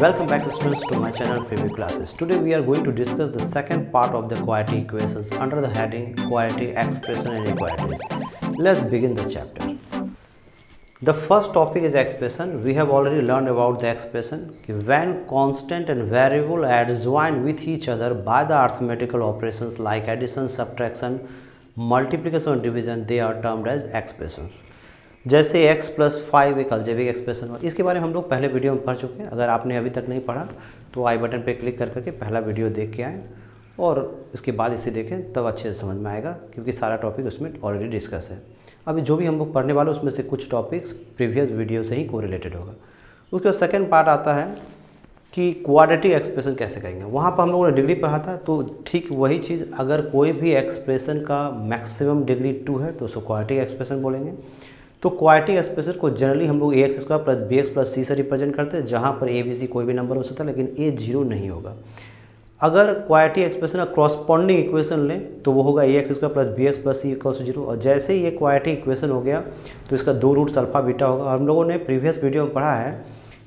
Welcome back students to my channel Preview Classes. Today we are going to discuss the second part of the quadratic equations under the heading quadratic expression and inequalities. Let's begin the chapter. The first topic is expression. We have already learned about the expression when constant and variable are joined with each other by the arithmetical operations like addition, subtraction, multiplication और division, they are termed as expressions. जैसे x + 5 एक algebraic expression हो, इसके बारे में हम लोग पहले वीडियो में पढ़ चुके हैं। अगर आपने अभी तक नहीं पढ़ा तो आई बटन पे क्लिक कर करके पहला वीडियो देख के आएँ और इसके बाद इसे देखें, तब अच्छे से समझ में आएगा क्योंकि सारा टॉपिक उसमें ऑलरेडी डिस्कस है। अभी जो भी हम लोग पढ़ने वाले उसमें से कुछ टॉपिक्स प्रीवियस वीडियो से ही कोरिलेटेड होगा। उसके बाद सेकेंड पार्ट आता है कि क्वाड्रेटिक एक्सप्रेशन कैसे करेंगे। वहाँ पर हम लोगों ने डिग्री पढ़ा था, तो ठीक वही चीज़, अगर कोई भी एक्सप्रेशन का मैक्सिमम डिग्री 2 है तो उसको क्वाड्रेटिक एक्सप्रेशन बोलेंगे। तो क्वाड्रेटिक एक्सप्रेशन को जनरली हम लोग ax² + bx + c से रिप्रेजेंट करते हैं, जहाँ पर a b c कोई भी नंबर हो सकता है लेकिन a 0 नहीं होगा। अगर क्वाड्रेटिक एक्सप्रेशन का कॉरस्पॉन्डिंग इक्वेशन लें तो वो होगा ax² + bx + c = 0। और जैसे ही ये क्वाड्रेटिक इक्वेशन हो गया तो इसका 2 रूट्स अल्फा बीटा होगा। हम लोगों ने प्रीवियस वीडियो में पढ़ा है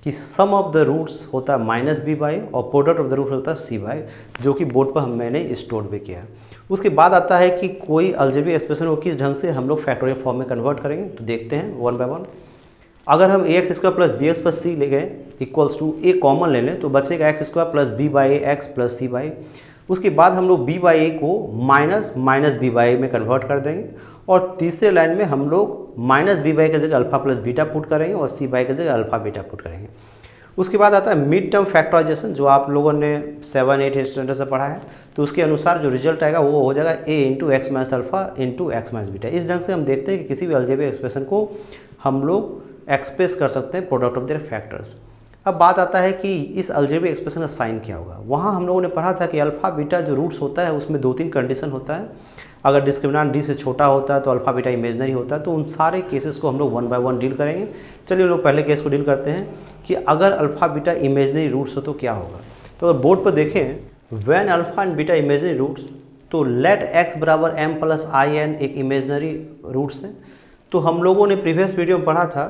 कि सम ऑफ द रूट्स होता है -b/, और प्रोडक्ट ऑफ द रूट होता है c/, जो कि बोर्ड पर मैंने स्टोर भी किया है। उसके बाद आता है कि कोई अलजेब्रिक एक्सप्रेशन को किस ढंग से हम लोग फैक्टोरियल फॉर्म में कन्वर्ट करेंगे, तो देखते हैं वन बाय वन। अगर हम ax² + bx + c ले गए = a कॉमन ले लें तो बचेगा x² + b/x + c/। उसके बाद हम लोग b/a को -b/a में कन्वर्ट कर देंगे, और तीसरे लाइन में हम लोग -b/a की जगह अल्फा + बीटा पुट करेंगे और c/a की जगह अल्फा बीटा पुट करेंगे। उसके बाद आता है मिड टर्म फैक्टराइजेशन, जो आप लोगों ने 7-8 स्टैंडर्ड से पढ़ा है। तो उसके अनुसार जो रिजल्ट आएगा वो हो जाएगा a × x - alpha × x - beta. इस ढंग से हम देखते हैं कि किसी भी अलजेब्रिक एक्सप्रेशन को हम लोग एक्सप्रेस कर सकते हैं प्रोडक्ट ऑफ देयर फैक्टर्स। अब बात आता है कि इस अलजेब्रिक एक्सप्रेशन का साइन क्या होगा। वहाँ हम लोगों ने पढ़ा था कि अल्फा बीटा जो रूट्स होता है उसमें 2-3 कंडीशन होता है। अगर डिस्क्रिमिनेंट d से छोटा होता है तो अल्फा बीटा इमेजनरी होता है। तो उन सारे केसेस को हम लोग वन बाय वन डील करेंगे। चलिए लोग पहले केस को डील करते हैं कि अगर अल्फा बीटा इमेजनरी रूट्स हो तो क्या होगा। तो अगर बोर्ड पर देखें when alpha and beta imaginary roots, तो लेट x = m + in एक इमेजनरी रूट्स है। तो हम लोगों ने प्रीवियस वीडियो में पढ़ा था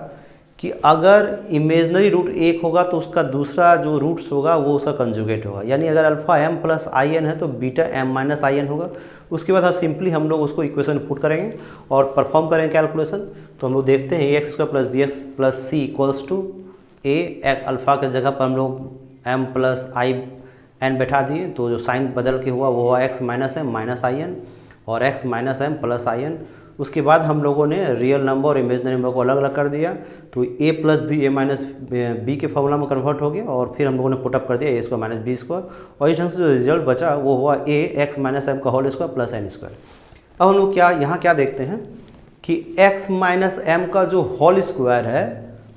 कि अगर इमेजनरी रूट 1 होगा तो उसका दूसरा जो रूट्स होगा वो उसका कंजुगेट होगा, यानी अगर अल्फा m + in है तो बीटा m - in होगा। उसके बाद सिंपली हम लोग उसको इक्वेशन पुट करेंगे और परफॉर्म करेंगे कैलकुलेशन। तो हम लोग देखते हैं ax² + bx + c = a, alpha की जगह पर हम लोग m + in बैठा दिए, तो जो साइन बदल के हुआ वो हुआ x - m - in और x - m + in। उसके बाद हम लोगों ने रियल नंबर और इमेजनरी नंबर को अलग अलग कर दिया, तो a + b a - b के फॉर्मूला में कन्वर्ट हो गया, और फिर हम लोगों ने पुटअप कर दिया a² - b², और इस ढंग से जो रिजल्ट बचा वो हुआ a x - m + n²। अब हम लोग यहाँ क्या देखते हैं कि x - m का जो होल स्क्वायर है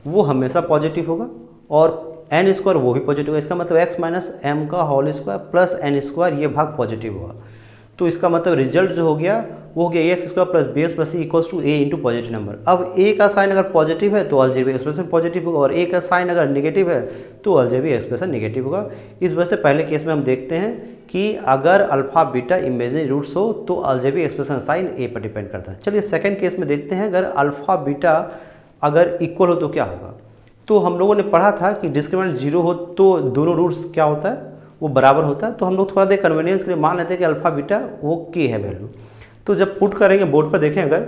वो हमेशा पॉजिटिव होगा और n² वो भी पॉजिटिव होगा। इसका मतलब x - m का होल स्क्वायर प्लस n² ये भाग पॉजिटिव होगा। तो इसका मतलब रिजल्ट जो हो गया वो हो गया ax² + bx + c = a × positive number. अब a का साइन अगर पॉजिटिव है तो अलजेब्रिक एक्सप्रेशन पॉजिटिव होगा, और a का साइन अगर नेगेटिव है तो अलजेब्रिक एक्सप्रेशन नेगेटिव होगा। इस वजह से पहले केस में हम देखते हैं कि अगर अल्फा बीटा इमेजनरी रूट्स हो तो अलजेब्रिक एक्सप्रेशन साइन a पर डिपेंड करता है। चलिए सेकेंड केस में देखते हैं, अगर अल्फा बीटा अगर इक्वल हो तो क्या होगा। तो हम लोगों ने पढ़ा था कि डिस्क्रिमिनेंट 0 हो तो दोनों रूट्स क्या होता है, वो बराबर होता है। तो हम लोग थोड़ा देर कन्वीनियंस के लिए मान लेते हैं कि अल्फा बीटा वो k है वैल्यू। तो जब पुट करेंगे बोर्ड पर देखें अगर,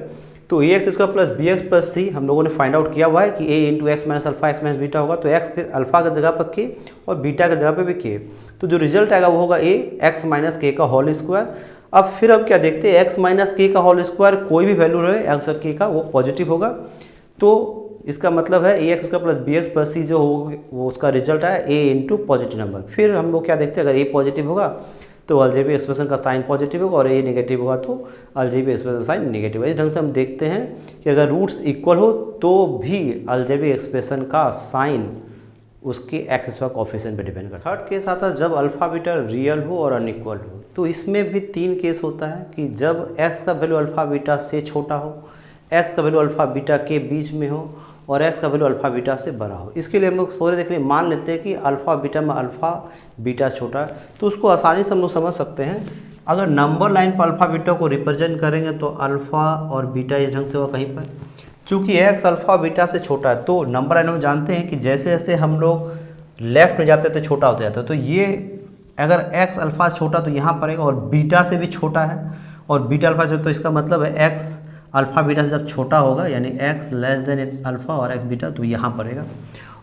तो ax² + bx + c हम लोगों ने फाइंड आउट किया हुआ है कि a × x - alpha x - beta होगा, तो x के अल्फा की जगह पर k और बीटा की जगह पर भी k। तो जो रिजल्ट आएगा वो होगा a x - k का होल स्क्वायर। अब फिर हम क्या देखते हैं, x - k का होल स्क्वायर कोई भी वैल्यू रहे x और k का वो पॉजिटिव होगा। तो इसका मतलब है ax² + bx + c जो हो वो उसका रिजल्ट आया a × पॉजिटिव नंबर। फिर हम लोग क्या देखते हैं, अगर a पॉजिटिव होगा तो अलजेब्रिक एक्सप्रेशन का साइन पॉजिटिव होगा, और a नेगेटिव होगा तो अलजेब्रिक एक्सप्रेशन साइन नेगेटिव है। इस ढंग से हम देखते हैं कि अगर रूट्स इक्वल हो तो भी अलजेब्रिक एक्सप्रेशन का साइन उसके x² कोफिशिएंट पे डिपेंड करता है। थर्ड केस आता है जब अल्फा बीटा रियल हो और अनइक्वल हो। तो इसमें भी 3 केस होता है कि जब x का वैल्यू अल्फा बीटा से छोटा हो, x का वैल्यू अल्फा बीटा के बीच में हो, और x का वैल्यू अल्फा बीटा से बड़ा हो। इसके लिए हम लोग सोरे देख लिए मान लेते हैं कि अल्फा बीटा में अल्फा बीटा छोटा है, तो उसको आसानी से हम लोग समझ सकते हैं। अगर नंबर लाइन पर अल्फा बीटा को रिप्रेजेंट करेंगे तो अल्फा और बीटा इस ढंग से होगा कहीं पर। चूँकि x अल्फा बीटा से छोटा है तो नंबर लाइन में जानते हैं कि जैसे जैसे हम लोग लेफ्ट में जाते हैं तो छोटा होता जाता है। तो ये अगर एक्स अल्फ़ा छोटा तो यहाँ पड़ेगा, और बीटा से भी छोटा है, और बीटा अल्फ़ा से, तो इसका मतलब है एक्स अल्फ़ा बीटा से जब छोटा होगा यानी एक्स लेस देन अल्फ़ा और एक्स बीटा, तो यहाँ पड़ेगा।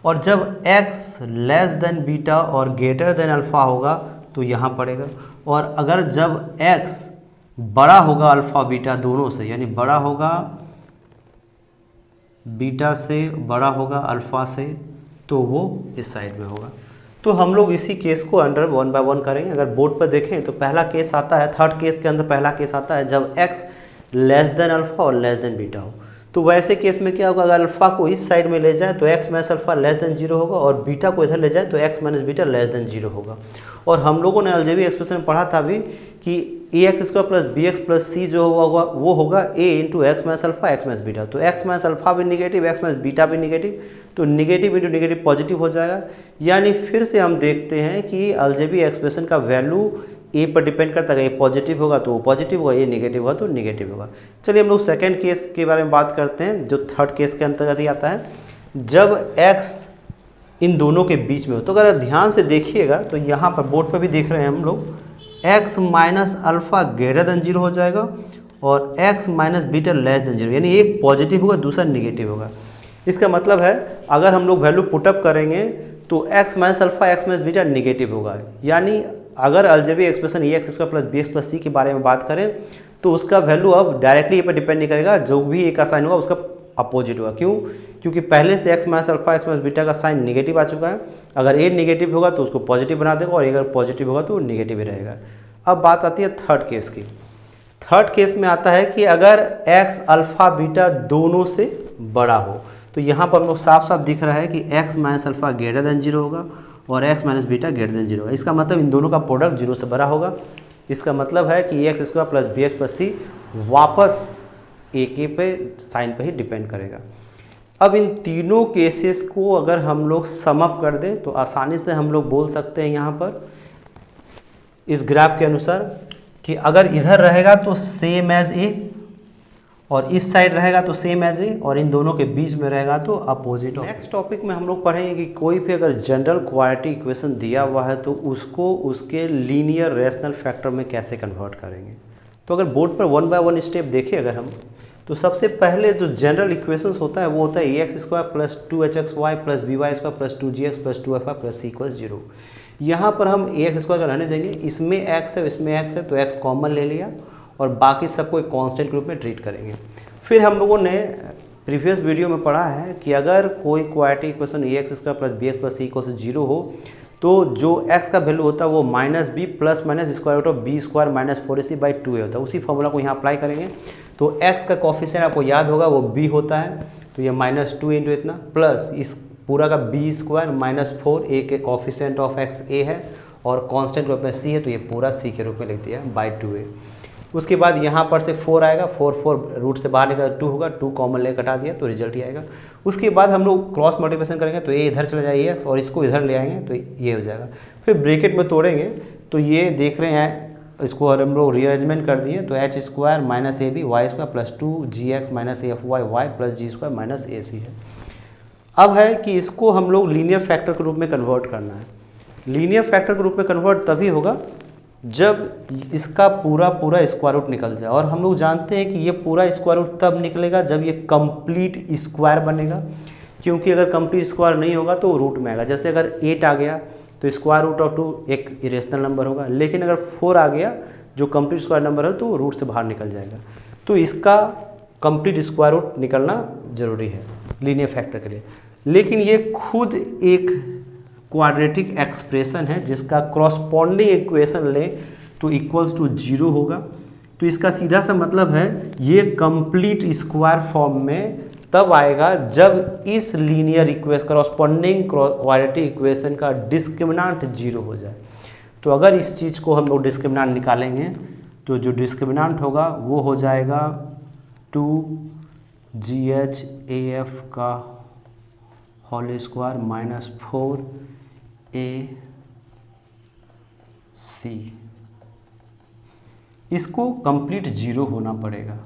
और जब एक्स लेस देन बीटा और ग्रेटर देन अल्फ़ा होगा तो यहाँ पड़ेगा। और अगर जब एक्स बड़ा होगा अल्फ़ा बीटा दोनों से, यानी बड़ा होगा बीटा से, बड़ा होगा अल्फ़ा से, तो वो इस साइड में होगा। तो हम लोग इसी केस को अंडर 1 बाय 1 करेंगे। अगर बोर्ड पर देखें तो पहला केस आता है, थर्ड केस के अंदर पहला केस आता है जब x लेस देन अल्फ़ा और लेस देन बीटा हो। तो वैसे केस में क्या होगा, अगर अल्फ़ा को इस साइड में ले जाए तो x minus alpha less than 0 होगा, और बीटा को इधर ले जाए तो x minus beta less than 0 होगा। और हम लोगों ने अलजेब्रिक एक्सप्रेशन में पढ़ा था अभी कि ax square plus B X plus C जो होगा वो होगा a into X minus alpha X minus beta. तो x माइनस अल्फ़ा भी निगेटिव, x माइनस बीटा भी निगेटिव, तो निगेटिव इंटू निगेटिव पॉजिटिव हो जाएगा। यानी फिर से हम देखते हैं कि अलजेब्रिक एक्सप्रेशन का वैल्यू ए पर डिपेंड करता है। ये पॉजिटिव होगा तो वो पॉजिटिव होगा, ये निगेटिव होगा तो निगेटिव होगा। चलिए हम लोग सेकंड केस के बारे में बात करते हैं, जो थर्ड केस के अंतर्गत ही आता है, जब x इन दोनों के बीच में हो। तो अगर ध्यान से देखिएगा तो यहाँ पर बोर्ड पर भी देख रहे हैं हम लोग, x minus alpha greater than 0 हो जाएगा और x minus beta less than 0, यानी एक पॉजिटिव होगा दूसरा निगेटिव होगा। इसका मतलब है अगर हम लोग वैल्यू पुटअप करेंगे तो x minus alpha X minus beta negative होगा। यानी अगर algebraic expression A X square plus B X plus C के बारे में बात करें तो उसका वैल्यू अब डायरेक्टली ए पर डिपेंड नहीं करेगा, जो भी ए का साइन होगा उसका अपोजिट होगा। क्यों? क्योंकि पहले से x minus alpha X minus beta का साइन निगेटिव आ चुका है। अगर ए निगेटिव होगा तो उसको पॉजिटिव बना देगा, और अगर पॉजिटिव होगा तो वो निगेटिव ही रहेगा। अब बात आती है थर्ड केस की। थर्ड केस में आता है कि अगर x अल्फ़ा बीटा दोनों से बड़ा हो, तो यहाँ पर हम लोग साफ साफ दिख रहा है कि x minus alpha greater than 0 होगा और x minus beta greater than 0 होगा। इसका मतलब इन दोनों का प्रोडक्ट 0 से बड़ा होगा। इसका मतलब है कि X square plus B X plus C वापस ए के पे साइन पे ही डिपेंड करेगा। अब इन तीनों केसेस को अगर हम लोग सम अप कर दें तो आसानी से हम लोग बोल सकते हैं यहाँ पर इस ग्राफ के अनुसार कि अगर इधर रहेगा तो सेम एज ए, और इस साइड रहेगा तो सेम एज ए, और इन दोनों के बीच में रहेगा तो अपोजिट। नेक्स्ट टॉपिक में हम लोग पढ़ेंगे कि कोई भी अगर जनरल क्वाड्रेटिक इक्वेशन दिया हुआ है तो उसको उसके लीनियर रेशनल फैक्टर में कैसे कन्वर्ट करेंगे। तो अगर बोर्ड पर 1 बाय 1 स्टेप देखें अगर हम, तो सबसे पहले जो जनरल इक्वेशंस होता है वो होता है A X square plus 2hxy plus B Y square plus 2gx plus 2fy plus C equal 0। यहाँ पर हम ए एक्स स्क्वायर का रहने देंगे, इसमें x है इसमें x है तो x कॉमन ले लिया और बाकी सबको एक कांस्टेंट के रूप में ट्रीट करेंगे। फिर हम लोगों ने प्रीवियस वीडियो में पढ़ा है कि अगर कोई quadratic equation A X square plus B X plus C equal 0 हो तो जो x का वैल्यू होता है वो minus B plus minus square root of B square minus 4ac by 2a होता है। उसी फॉर्मूला को यहाँ अप्लाई करेंगे तो x का कोफिशिएंट आपको याद होगा वो b होता है, तो ये माइनस 2 इंटू इतना प्लस इस पूरा का बी स्क्वायर माइनस 4a के कोफिशिएंट ऑफ x a है और कांस्टेंट रूप में c है तो ये पूरा c के रूप में लिख दिया बाई 2a। उसके बाद यहाँ पर से 4 आएगा, 4 रूट से बाहर निकला 2 होगा, 2 कॉमन ले कटा दिया तो रिजल्ट ही आएगा। उसके बाद हम लोग क्रॉस मल्टीप्लिकेशन करेंगे तो ये इधर चला जाएगा x और इसको इधर ले आएंगे तो ये हो जाएगा। फिर ब्रैकेट में तोड़ेंगे तो ये देख रहे हैं इसको हम लोग रीअरेंजमेंट कर दिए तो H square minus A B Y square plus 2gx minus F Y Y plus G square minus A C है। अब है कि इसको हम लोग लीनियर फैक्टर के रूप में कन्वर्ट करना है। लीनियर फैक्टर के रूप में कन्वर्ट तभी होगा जब इसका पूरा स्क्वायर रूट निकल जाए, और हम लोग जानते हैं कि ये पूरा स्क्वायर रूट तब निकलेगा जब ये कंप्लीट स्क्वायर बनेगा, क्योंकि अगर कंप्लीट स्क्वायर नहीं होगा तो रूट में आएगा। जैसे अगर 8 आ गया तो स्क्वायर रूट ऑफ 2 एक इरेशनल नंबर होगा, लेकिन अगर 4 आ गया जो कंप्लीट स्क्वायर नंबर है तो रूट से बाहर निकल जाएगा। तो इसका कंप्लीट स्क्वायर रूट निकलना ज़रूरी है लीनियर फैक्टर के लिए। लेकिन ये खुद एक क्वाड्रेटिक एक्सप्रेशन है जिसका क्रॉसपॉन्डिंग इक्वेशन ले तो इक्वल्स टू 0 होगा। तो इसका सीधा सा मतलब है ये कंप्लीट स्क्वायर फॉर्म में तब आएगा जब इस linear equation corresponding quadratic equation का डिस्क्रिमिनेंट 0 हो जाए। तो अगर इस चीज़ को हम लोग डिस्क्रिमिनेंट निकालेंगे तो जो डिस्क्रिमिनेंट होगा वो हो जाएगा 2gh का होल स्क्वायर माइनस 4ac। इसको कंप्लीट 0 होना पड़ेगा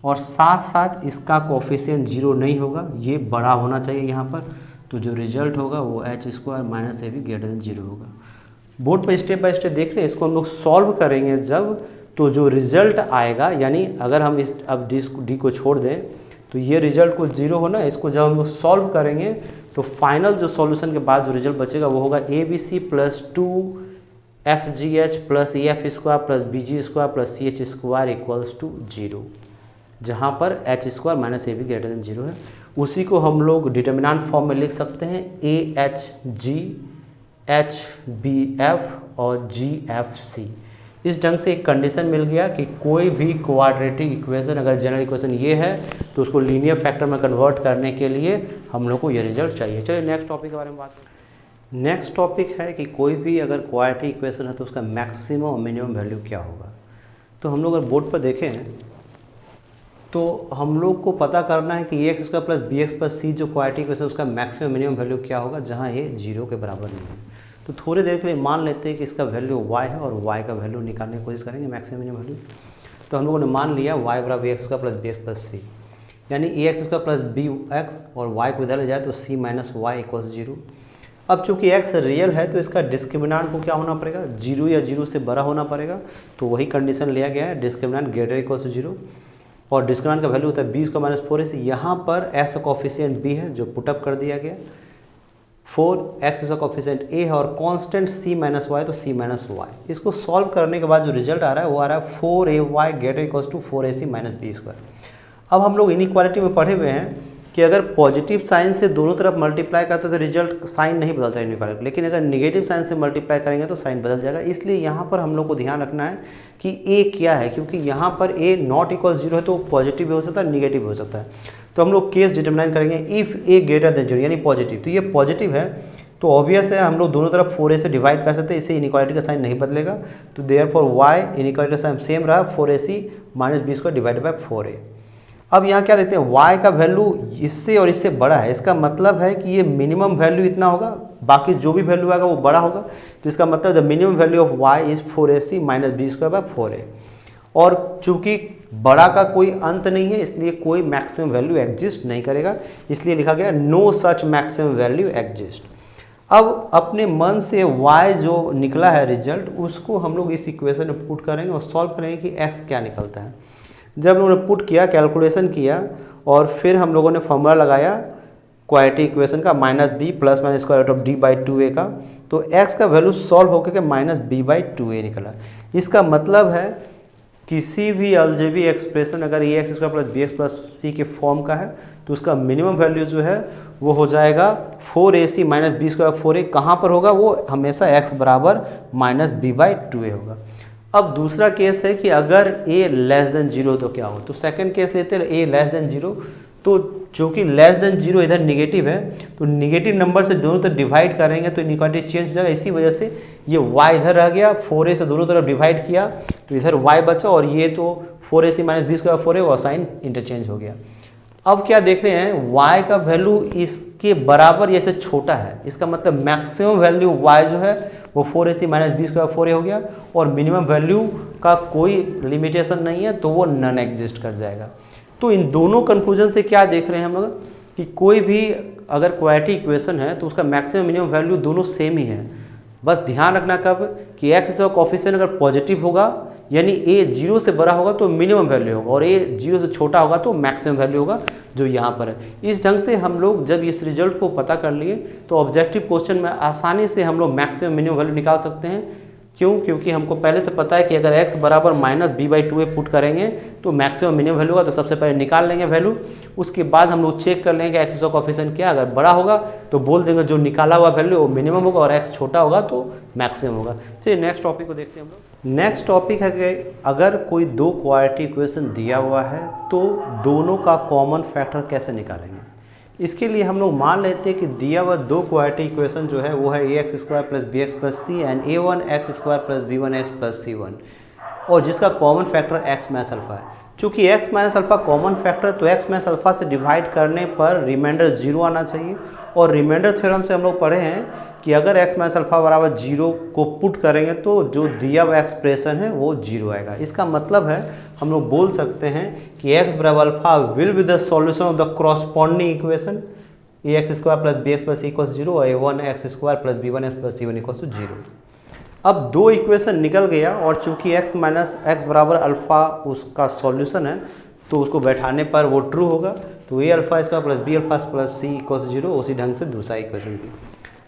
और साथ साथ इसका कोफिशिएंट 0 नहीं होगा, ये बड़ा होना चाहिए यहाँ पर। तो जो रिजल्ट होगा वो H square minus A B greater than 0 होगा। बोर्ड पर स्टेप बाय स्टेप देख रहे हैं, इसको हम लोग सॉल्व करेंगे जब, तो जो रिजल्ट आएगा, यानी अगर हम इस अब डी को छोड़ दें तो ये रिजल्ट को 0 होना, इसको जब हम लोग सॉल्व करेंगे तो फाइनल जो सॉल्यूशन के बाद जो रिजल्ट बचेगा वो होगा A B C plus 2FGH plus EF square plus BG square plus CH square equals to 0, जहाँ पर H square minus A B greater than 0 है। उसी को हम लोग डिटर्मिनेंट फॉर्म में लिख सकते हैं AHG HBF और GFC। इस ढंग से एक कंडीशन मिल गया कि कोई भी क्वाड्रेटिक इक्वेशन अगर जनरल इक्वेशन ये है तो उसको लीनियर फैक्टर में कन्वर्ट करने के लिए हम लोग को ये रिजल्ट चाहिए। चलिए नेक्स्ट टॉपिक के बारे में बात करें। नेक्स्ट टॉपिक है कि कोई भी अगर क्वाड्रेटिक इक्वेशन है तो उसका मैक्सिमम और मिनिमम वैल्यू क्या होगा। तो हम लोग अगर बोर्ड पर देखें तो हम लोग को पता करना है कि X square plus B X plus C जो क्वाड्रेटिक इक्वेशन उसका मैक्सिमम मिनिमम वैल्यू क्या होगा, जहाँ ये 0 के बराबर नहीं है। तो थोड़ी देर के लिए मान लेते हैं कि इसका वैल्यू y है और y का वैल्यू निकालने की कोशिश करेंगे मैक्सिमम मिनिमम वैल्यू। तो हम लोगों ने मान लिया y बराबर X square plus B X plus C, यानी A X square plus B X और y को इधर ले जाए तो c माइनस वाई इक्वल्स 0। अब चूंकि x रियल है तो इसका डिस्क्रिमिनेंट को क्या होना पड़ेगा, 0 या 0 से बड़ा होना पड़ेगा। तो वही कंडीशन लिया गया है, डिस्क्रिमिनेंट ग्रेटर इक्वल्स टू 0 और डिस्क्रिमिनेंट का वैल्यू होता है b स्क्वायर माइनस 4ac। यहाँ पर s का कोफिशिएंट b है जो पुटअप कर दिया गया, 4x इसका कोफिशिएंट a है और कांस्टेंट c माइनस वाई तो c माइनस वाई। इसको सॉल्व करने के बाद जो रिजल्ट आ रहा है वो आ रहा है 4ay greater equals to 4ac minus B square. अब हम लोग इनइक्वालिटी में पढ़े हुए हैं कि अगर पॉजिटिव साइन से दोनों तरफ मल्टीप्लाई करते तो रिजल्ट साइन नहीं बदलता इनइक्वालिटी, लेकिन अगर नेगेटिव साइन से मल्टीप्लाई करेंगे तो साइन बदल जाएगा। इसलिए यहाँ पर हम लोग को ध्यान रखना है कि a क्या है, क्योंकि यहाँ पर a नॉट इक्वल 0 है तो पॉजिटिव भी हो सकता है निगेटिव भी हो सकता है। तो हम लोग केस डिटरमाइन करेंगे इफ़ a ग्रेटर देन 0 यानी पॉजिटिव, तो ये पॉजिटिव है तो ऑब्वियस है हम लोग दोनों तरफ 4a से डिवाइड कर सकते हैं, इससे इनइक्वालिटी का साइन नहीं बदलेगा। तो देयरफॉर y इनइक्वालिटी का साइन सेम रहा 4ac minus B square divided by 4a। अब यहाँ क्या देखते हैं y का वैल्यू इससे और इससे बड़ा है, इसका मतलब है कि ये मिनिमम वैल्यू इतना होगा, बाकी जो भी वैल्यू आएगा वो बड़ा होगा। तो इसका मतलब the minimum value of y is 4ac minus B square by 4a। और चूंकि बड़ा का कोई अंत नहीं है इसलिए कोई मैक्सिमम वैल्यू एग्जिस्ट नहीं करेगा, इसलिए लिखा गया no such maximum value exist. अब अपने मन से y जो निकला है रिजल्ट उसको हम लोग इस इक्वेशन में पुट करेंगे और सॉल्व करेंगे कि x क्या निकलता है। जब हम लोगों ने पुट किया, कैलकुलेशन किया और फिर हम लोगों ने फॉर्मूला लगाया क्वाड्रेटिक इक्वेशन का minus B plus minus square root of D by 2a का, तो x का वैल्यू सॉल्व होकर के माइनस बी बाई 2a निकला। इसका मतलब है किसी भी अलजेब्रिक एक्सप्रेशन अगर A X square plus B X plus C के फॉर्म का है तो उसका मिनिमम वैल्यू जो है वो हो जाएगा 4ac minus B square 4a। कहाँ पर होगा वो हमेशा x बराबर माइनस बी बाई 2a होगा। अब दूसरा केस है कि अगर a लेस देन 0 तो क्या हो, तो सेकंड केस लेते हैं a लेस देन 0। तो चूँकि लेस देन 0 इधर निगेटिव है तो निगेटिव नंबर से दोनों तरफ डिवाइड करेंगे तो इनइक्वालिटी चेंज हो जाएगा। इसी वजह से ये y इधर रह गया, 4a से दोनों तरफ डिवाइड किया तो इधर y बचा और ये तो 4ac minus B square 4a और साइन इंटरचेंज हो गया। अब क्या देख रहे हैं y का वैल्यू इसके बराबर या से छोटा है, इसका मतलब मैक्सिमम वैल्यू y जो है वो 4ac minus B square 4a हो गया और मिनिमम वैल्यू का कोई लिमिटेशन नहीं है तो वो नॉन एग्जिस्ट कर जाएगा। तो इन दोनों कंक्लूजन से क्या देख रहे हैं हम लोग कि कोई भी अगर क्वाड्रेटिक इक्वेशन है तो उसका मैक्सिमम मिनिमम वैल्यू दोनों सेम ही है। बस ध्यान रखना कब कि x का कोफिशिएंट अगर पॉजिटिव होगा यानी a 0 से बड़ा होगा तो मिनिमम वैल्यू होगा और a 0 से छोटा होगा तो मैक्सिमम वैल्यू होगा जो यहाँ पर है। इस ढंग से हम लोग जब इस रिजल्ट को पता कर लिए तो ऑब्जेक्टिव क्वेश्चन में आसानी से हम लोग मैक्सिमम मिनिमम वैल्यू निकाल सकते हैं। क्यों? क्योंकि हमको पहले से पता है कि अगर x बराबर minus B by 2a put करेंगे तो मैक्सिमम मिनिमम वैल्यू होगा, तो सबसे पहले निकाल लेंगे वैल्यू, उसके बाद हम लोग चेक कर लेंगे x का कोफिशिएंट क्या, अगर बड़ा होगा तो बोल देंगे जो निकाला हुआ वैल्यू वो मिनिमम होगा और x छोटा होगा तो मैक्सिमम होगा। चलिए नेक्स्ट टॉपिक को देखते हैं हम लोग। नेक्स्ट टॉपिक है कि अगर कोई दो क्वाड्रेटिक इक्वेशन दिया हुआ है तो दोनों का कॉमन फैक्टर कैसे निकालेंगे। इसके लिए हम लोग मान लेते हैं कि दिया हुआ दो क्वाड्रेटिक इक्वेशन जो है वो है A X square plus B X plus C and A one X square plus B one X plus C one, और जिसका common factor x minus alpha है। चूँकि x minus alpha common factor तो x minus alpha से divide करने पर reminder 0 आना चाहिए। और रिमाइंडर थ्योरम से हम लोग पढ़े हैं कि अगर x माइनस अल्फा बराबर 0 को पुट करेंगे तो जो दिया हुआ एक्सप्रेशन है वो 0 आएगा। इसका मतलब है हम लोग बोल सकते हैं कि x बराबर alpha will be the solution of the corresponding equation ax² plus bx plus c equals 0 और a1x² plus b1x plus c1 equals 0। अब दो इक्वेशन निकल गया और चूंकि x माइनस एक्स बराबर अल्फ़ा उसका सॉल्यूशन है तो उसको बैठाने पर वो ट्रू होगा। तो a² plus b plus c equals 0, उसी ढंग से दूसरा इक्वेशन भी।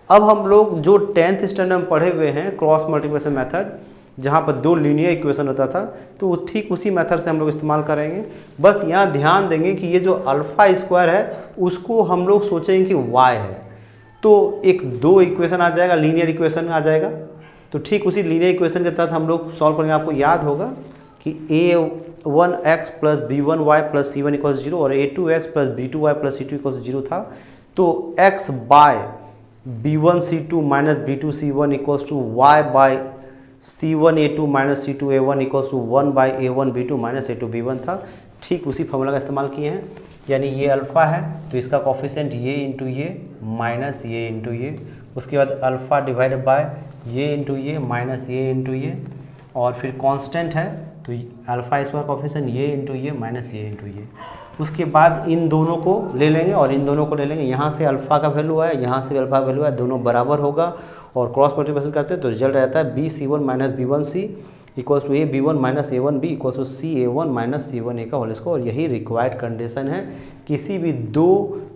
अब हम लोग जो 10th स्टैंडर्ड में पढ़े हुए हैं क्रॉस मल्टीप्लिकेशन मेथड, जहाँ पर दो लीनियर इक्वेशन होता था, तो ठीक उसी मेथड से हम लोग इस्तेमाल करेंगे। बस यहाँ ध्यान देंगे कि ये जो α² है उसको हम लोग सोचेंगे कि y है, तो एक दो इक्वेशन आ जाएगा, लीनियर इक्वेशन आ जाएगा। तो ठीक उसी लीनियर इक्वेशन के तहत हम लोग सॉल्व करेंगे। आपको याद होगा कि a1x plus b1y plus c1 equals 0 और a2x plus b2y plus c2 equals 0 था। तो x by b1c2 minus b2c1 equals to y by c1a2 minus c2a1 equals to 1 by a1b2 minus a2b1 था। ठीक उसी फॉर्मूला का इस्तेमाल किए हैं, यानी ये अल्फ़ा है तो इसका कोफिशिएंट ये इंटू ये माइनस ये इंटू ये, उसके बाद अल्फ़ा डिवाइडेड बाय ये इंटू ये माइनस ये इंटू ये, और फिर कांस्टेंट है तो α² कोफिशिएंट ये इंटू ये माइनस ये इंटू ये। उसके बाद इन दोनों को ले लेंगे और इन दोनों को ले लेंगे। यहाँ से अल्फ़ा का वैल्यू आया, यहाँ से भी अल्फ़ा का वैल्यू आया, दोनों बराबर होगा और क्रॉस मल्टीप्लिकेशन करते हैं तो रिजल्ट रहता है bc1 minus b1c equals to a b1 minus a1b equals to ca1 minus c1a का होल स्क्वायर। और यही रिक्वायर्ड कंडीशन है किसी भी दो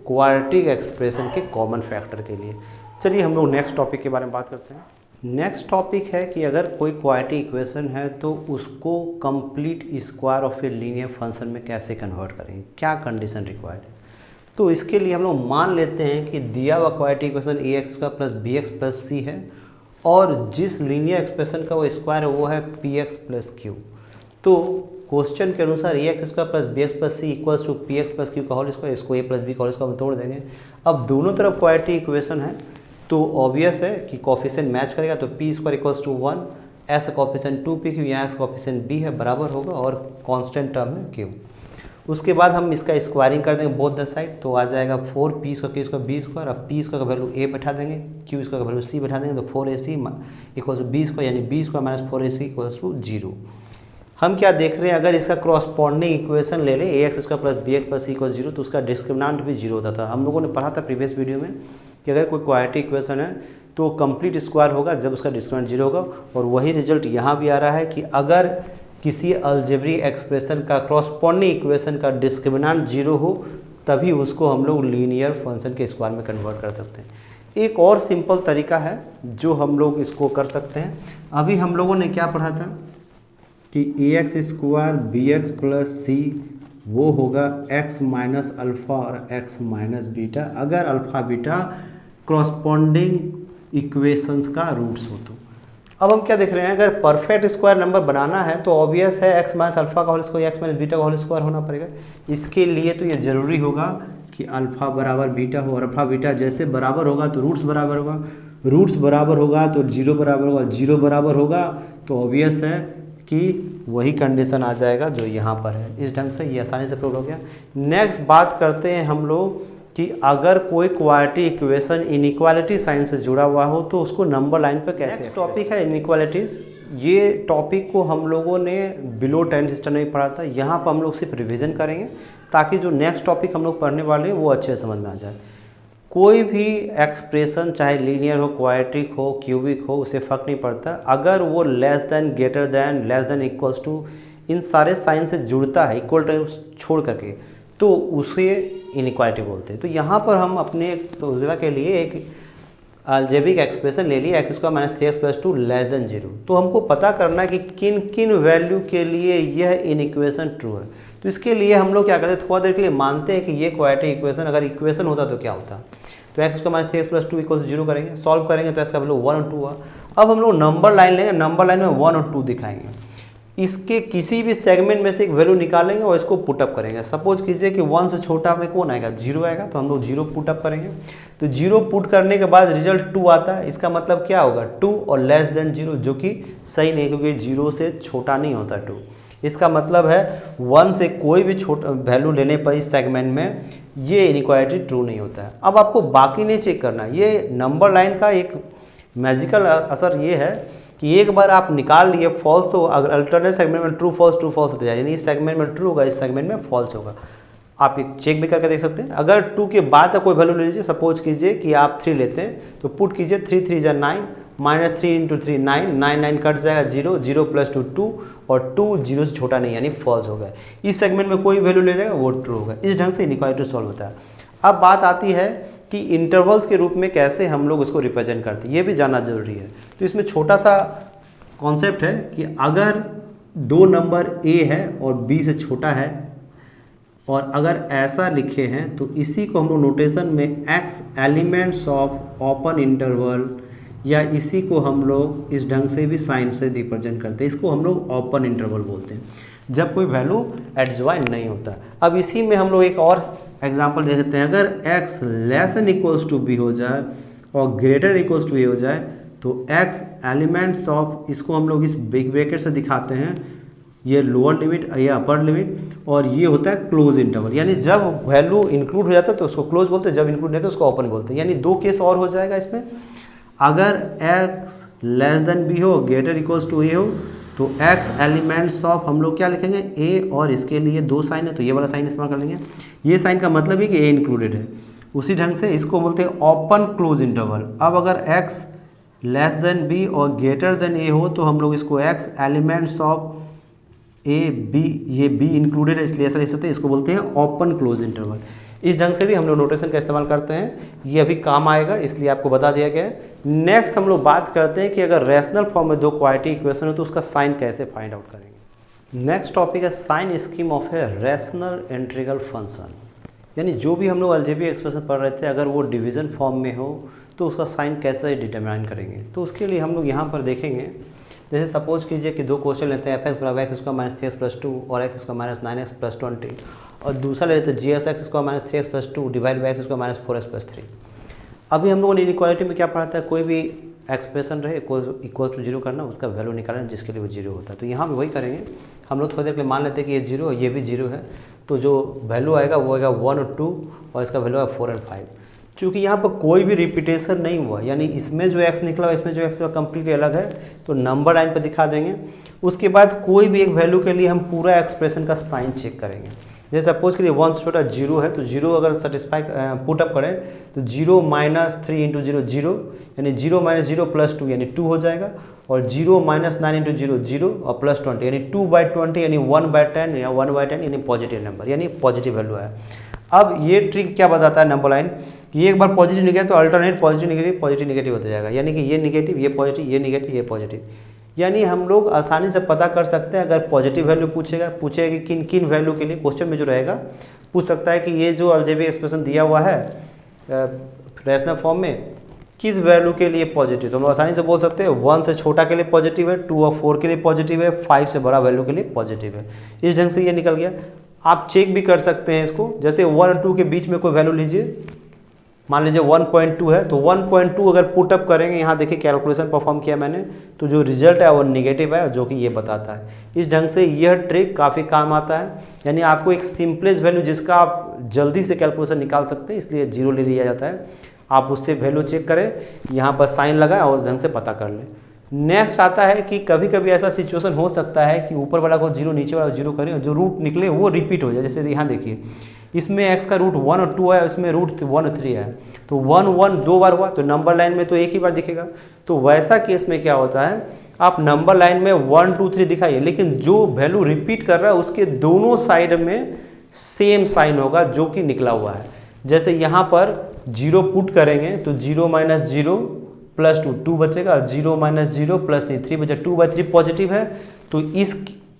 क्वाड्रेटिक एक्सप्रेशन के कॉमन फैक्टर के लिए। चलिए हम लोग नेक्स्ट टॉपिक के बारे में बात करते हैं। नेक्स्ट टॉपिक है कि अगर कोई क्वाड्रेटिक इक्वेशन है तो उसको complete square of a linear function में कैसे कन्वर्ट करेंगे, क्या कंडीशन रिक्वायर्ड है। तो इसके लिए हम लोग मान लेते हैं कि दिया हुआ quadratic equation ax² plus bx plus c है और जिस लीनियर एक्सप्रेशन का वो स्क्वायर है वो है px प्लस q। तो क्वेश्चन के अनुसार ax² plus bx plus c equals to px plus q का होल स्क्वायर, इसको a प्लस b का होल स्क्वायर में तोड़ देंगे। अब दोनों तरफ क्वाड्रेटिक इक्वेशन है तो ऑब्वियस है कि कोफिशिएंट मैच करेगा, तो p² equals to 1, s coefficient 2p, यहाँ x कोफिशिएंट b है बराबर होगा और कांस्टेंट टर्म है q। उसके बाद हम इसका स्क्वायरिंग कर देंगे बोथ द साइड, तो आ जाएगा 4p² b²। अब p² का वैल्यू a बैठा देंगे, q² का वैल्यू c बैठा देंगे, तो 4ac इक्वल्स टू b² यानी b² minus 4ac equals to 0। हम क्या देख रहे हैं, अगर इसका क्रॉसपॉन्डिंग इक्वेशन ले लें ax² plus bx plus c equals 0 तो उसका डिस्क्रिमिनेंट भी 0 होता था। हम लोगों ने पढ़ा था प्रीवियस वीडियो में कि अगर कोई क्वाड्रेटिक इक्वेशन है तो कंप्लीट स्क्वायर होगा जब उसका डिस्क्रिमिनेंट 0 होगा। और वही रिजल्ट यहाँ भी आ रहा है कि अगर किसी अलजेब्रिक एक्सप्रेशन का क्रॉसपॉन्डिंग इक्वेशन का डिस्क्रिमिनेंट 0 हो तभी उसको हम लोग लीनियर फंक्शन के स्क्वायर में कन्वर्ट कर सकते हैं। एक और सिंपल तरीका है जो हम लोग इसको कर सकते हैं। अभी हम लोगों ने क्या पढ़ा था कि ax² bx प्लस c वो होगा x माइनस अल्फ़ा और x माइनस बीटा अगर अल्फ़ा बीटा क्रॉसपॉन्डिंग इक्वेशंस का रूट्स हो तो। अब हम क्या देख रहे हैं, अगर परफेक्ट स्क्वायर नंबर बनाना है तो ऑब्वियस है x माइनस अल्फ़ा का whole square x minus beta का होल स्क्वायर होना पड़ेगा। इसके लिए तो ये ज़रूरी होगा कि अल्फ़ा बराबर बीटा हो और अल्फ़ा बीटा जैसे बराबर होगा तो रूट्स बराबर होगा, रूट्स बराबर होगा तो 0 बराबर होगा, 0 बराबर होगा तो ऑब्वियस है कि वही कंडीशन आ जाएगा जो यहाँ पर है। इस ढंग से ये आसानी से प्रूव हो गया। नेक्स्ट बात करते हैं हम लोग कि अगर कोई क्वाड्रेटिक इक्वेशन इनइक्वालिटी साइन से जुड़ा हुआ हो तो उसको नंबर लाइन पर कैसे। नेक्स्ट टॉपिक है इनइक्वालिटीज़। ये टॉपिक को हम लोगों ने बिलो 10th स्टैंडर्ड में पढ़ा था, यहाँ पर हम लोग सिर्फ रिविज़न करेंगे ताकि जो नेक्स्ट टॉपिक हम लोग पढ़ने वाले हैं वो अच्छे से समझ में आ जाए। कोई भी एक्सप्रेशन चाहे लीनियर हो, क्वाड्रेटिक हो, क्यूबिक हो, उसे फ़र्क नहीं पड़ता, अगर वो less than, greater than, less than, equals to इन सारे साइन से जुड़ता है इक्वल टू छोड़ करके तो उसे इनइक्वालिटी बोलते हैं। तो यहाँ पर हम अपने सुविधा के लिए एक अलजेब्रिक एक्सप्रेशन ले लिए x² minus 3x plus 2 less than 0। तो हमको पता करना है कि किन किन वैल्यू के लिए यह इनइक्वेशन ट्रू है। तो इसके लिए हम लोग क्या करते हैं, थोड़ा देर के लिए मानते हैं कि ये क्वाड्रेटिक इक्वेशन अगर इक्वेशन होता तो क्या होता। तो x² minus 3x plus 2 equals 0 करेंगे, सॉल्व करेंगे तो इसका वैल्यू 1 और 2 हुआ। अब हम लोग नंबर लाइन लेंगे, नंबर लाइन में 1 और 2 दिखाएंगे, इसके किसी भी सेगमेंट में से एक वैल्यू निकालेंगे और इसको पुटअप करेंगे। सपोज कीजिए कि 1 से छोटा में कौन आएगा, 0 आएगा, तो हम लोग 0 पुटअप करेंगे। तो 0 पुट करने के बाद रिजल्ट 2 आता है। इसका मतलब क्या होगा, 2 और लेस देन 0, जो कि सही नहीं क्योंकि 0 से छोटा नहीं होता 2। इसका मतलब है 1 से कोई भी छोटा वैल्यू लेने पर इस सेगमेंट में ये इनइक्वालिटी ट्रू नहीं होता है। अब आपको बाकी नहीं चेक करना, ये नंबर लाइन का एक मैजिकल असर ये है कि एक बार आप निकाल लिए फॉल्स तो अगर अल्टरनेट सेगमेंट में ट्रू फॉल्स होता जाए, यानी इस सेगमेंट में ट्रू होगा, इस सेगमेंट में फॉल्स होगा। आप एक चेक भी करके देख सकते हैं। अगर 2 के बाद का कोई वैल्यू ले लीजिए, सपोज कीजिए कि आप 3 लेते हैं तो पुट कीजिए 3 3 जा 9, माइनस 3 इंटू 3 9, 9 9 कट जाएगा 0, 0 प्लस 2 2 और 2 0 से छोटा नहीं यानी फॉल्स होगा। इस सेगमेंट में कोई वैल्यू ले जाएगा वो ट्रू होगा। इस ढंग से इनइक्वालिटी सॉल्व होता है। अब बात आती है कि इंटरवल्स के रूप में कैसे हम लोग उसको रिप्रेजेंट करते हैं, ये भी जानना जरूरी है। तो इसमें छोटा सा कॉन्सेप्ट है कि अगर 2 नंबर A है और B से छोटा है और अगर ऐसा लिखे हैं तो इसी को हम लोग नोटेशन में x elements of open interval या इसी को हम लोग इस ढंग से भी साइन से रिप्रेजेंट करते हैं। इसको हम लोग ओपन इंटरवल बोलते हैं जब कोई वैल्यू एडजॉइन नहीं होता। अब इसी में हम लोग एक और एग्जांपल दे सकते हैं। अगर x less than equals to b हो जाए और ग्रेटर इक्वल्स टू a हो जाए तो x एलिमेंट्स ऑफ, इसको हम लोग इस बिग ब्रैकेट से दिखाते हैं, ये लोअर लिमिट ये अपर लिमिट, और ये होता है क्लोज इंटरवल। यानी जब वैल्यू इंक्लूड हो जाता है तो उसको क्लोज बोलते हैं, जब इंक्लूड नहीं होता तो उसको ओपन बोलते हैं। यानी 2 केस और हो जाएगा इसमें। अगर x लेस देन b हो ग्रेटर इक्वल्स टू a हो तो x एलिमेंट्स ऑफ हम लोग क्या लिखेंगे a, और इसके लिए 2 साइन है तो ये वाला साइन इस्तेमाल कर लेंगे। ये साइन का मतलब है कि a इंक्लूडेड है। उसी ढंग से इसको बोलते हैं ओपन क्लोज इंटरवल। अब अगर x लेस देन b और ग्रेटर देन a हो तो हम लोग इसको x elements of a b, ये b इंक्लूडेड है इसलिए ऐसा लिख सकते हैं, इसको बोलते हैं ओपन क्लोज इंटरवल। इस ढंग से भी हम लोग नोटेशन का इस्तेमाल करते हैं, ये अभी काम आएगा इसलिए आपको बता दिया गया है। नेक्स्ट हम लोग बात करते हैं कि अगर रैशनल फॉर्म में 2 क्वाड्रेटिक इक्वेशन हो तो उसका साइन कैसे फाइंड आउट करेंगे। नेक्स्ट टॉपिक है sign scheme of a rational integral function. यानी जो भी हम लोग अलजेब्रिक एक्सप्रेशन पढ़ रहे थे अगर वो डिवीजन फॉर्म में हो तो उसका साइन कैसे डिटरमाइन करेंगे। तो उसके लिए हम लोग यहाँ पर देखेंगे, जैसे सपोज कीजिए कि 2 क्वेश्चन लेते हैं f(x) बराबर x² माइनस 3x प्लस 2 और x² माइनस 9x प्लस 20, और दूसरा लेते हैं gx(x² minus 3x plus 2 divide by x² minus 4x plus 3। अभी हम लोगों ने इनइक्वालिटी में क्या पढ़ा था, कोई भी एक्सप्रेशन रहे इक्वल टू 0 करना, उसका वैल्यू निकालना जिसके लिए वो 0 होता है। तो यहाँ भी वही करेंगे हम लोग। थोड़ी देर के लिए मान लेते हैं कि ये 0 ये भी 0 है, तो जो वैल्यू आएगा वो आएगा 1 और 2 और इसका वैल्यू है 4 और 5। चूँकि यहाँ पर कोई भी रिपीटेशन नहीं हुआ, यानी इसमें जो x निकला इसमें जो x कम्प्लीटली अलग है, तो नंबर लाइन पर दिखा देंगे। उसके बाद कोई भी एक वैल्यू के लिए हम पूरा एक्सप्रेशन का साइन चेक करेंगे। जैसे सपोज के लिए 1 से छोटा 0 है तो 0 अगर सेटिस्फाई पुट अप करें तो 0 माइनस 3 इंटू 0 0, यानी 0 माइनस 0 प्लस 2 यानी 2 हो जाएगा, और 0 माइनस 9 इंटू 0 0 और प्लस 20 यानी 2/20 यानी 1/10 या 1/10 यानी पॉजिटिव नंबर, यानी पॉजिटिव वैल्यू है। अब ये ट्रिक क्या बताता है नंबर लाइन कि एक बार पॉजिटिव निकले तो अल्टरनेट पॉजिटिव नेगेटिव होता जाएगा, यानी कि ये नेगेटिव ये पॉजिटिव ये नेगेटिव ये पॉजिटिव। यानी हम लोग आसानी से पता कर सकते हैं, अगर पॉजिटिव वैल्यू पूछेगा कि किन किन वैल्यू के लिए क्वेश्चन में जो रहेगा पूछ सकता है कि ये जो अलजेब्रिक एक्सप्रेशन दिया हुआ है रैशनल फॉर्म में किस वैल्यू के लिए पॉजिटिव, तो हम लोग आसानी से बोल सकते हैं 1 से छोटा के लिए पॉजिटिव है, 2 और 4 के लिए पॉजिटिव है, 5 से बड़ा वैल्यू के लिए पॉजिटिव है। इस ढंग से ये निकल गया। आप चेक भी कर सकते हैं इसको, जैसे 1 और 2 के बीच में कोई वैल्यू लीजिए, मान लीजिए 1.2 है तो 1.2 अगर पुट अप करेंगे, यहाँ देखिए कैलकुलेशन परफॉर्म किया मैंने, तो जो रिजल्ट है वो निगेटिव है जो कि ये बताता है। इस ढंग से यह ट्रिक काफ़ी काम आता है, यानी आपको एक सिंपलेस्ट वैल्यू जिसका आप जल्दी से कैलकुलेशन निकाल सकते हैं इसलिए 0 ले लिया जाता है। आप उससे वैल्यू चेक करें, यहाँ पर साइन लगाएं और उस ढंग से पता कर लें। नेक्स्ट आता है कि कभी कभी ऐसा सिचुएशन हो सकता है कि ऊपर वाला को 0 नीचे वाला 0 करें, जो रूट निकले वो रिपीट हो जाए। जैसे यहाँ देखिए इसमें x का रूट 1 और 2 है, इसमें रूट 1 और 3 है, तो 1 1 2 बार हुआ तो नंबर लाइन में तो एक ही बार दिखेगा। तो वैसा केस में क्या होता है, आप नंबर लाइन में 1 2 3 दिखाइए, लेकिन जो वैल्यू रिपीट कर रहा है उसके दोनों साइड में सेम साइन होगा जो कि निकला हुआ है। जैसे यहाँ पर 0 पुट करेंगे तो 0 माइनस 0 प्लस 2 2 बचेगा, 0 माइनस 0 प्लस 3 बचा, 2/3 पॉजिटिव है। तो इस